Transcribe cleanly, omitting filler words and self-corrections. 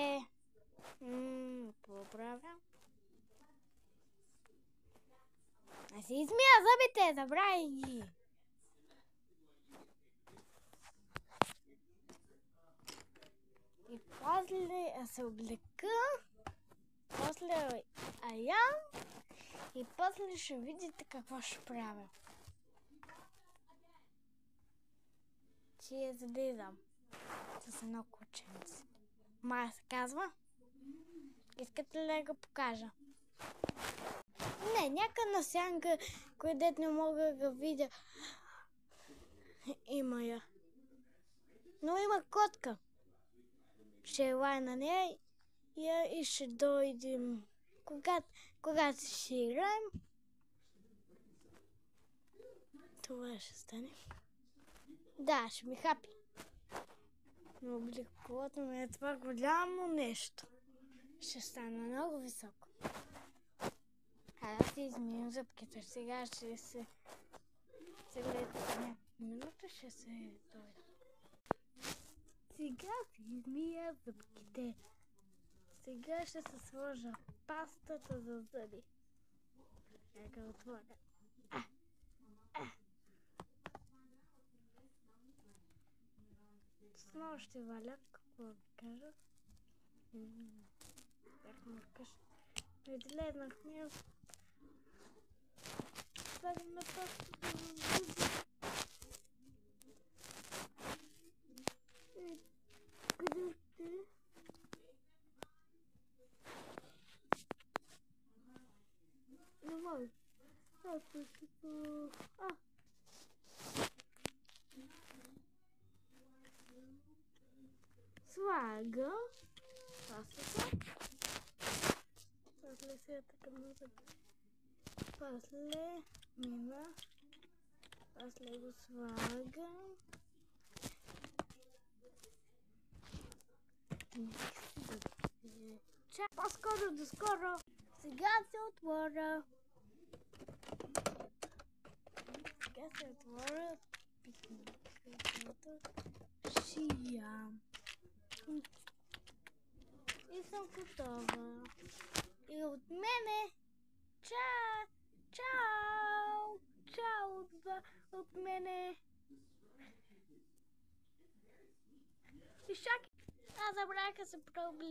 зъбите. Поправя. Не си измия зъбите, забравяй ги. И после се облека, после ям и после ще видите какво ще правя. Че излизам с едно кученце. Мая се казва. Искате ли да го покажа? Не, някъде на сянка, където не мога да го видя. Има я. Но има котка. Ще елай на нея и ще дойдем. Когато ще играем, това ще стане. Да, ще ми хапи. Но облеклото ми е това голямо нещо. Ще стане много високо. Да си измием зъбките. Сега ще се... След някакви минути ще се дойда. Сега си измия зъбките. Сега ще се сложа пастата за зъби. Сега го отворя. Отново ще валя, какво ви кажа. Бяхме вкъщи. Излезнахме. Слагаме пастата за зъби. Къде сте? Не мога. Слагам пастата. После сега така назад. После мина. После го слагам. По-скоро, до скоро. Сега се отворя. Пикната. Шиям. И съм готова. И от мене чао! Чао от мене. И шак. Аз забравях да се преоблека.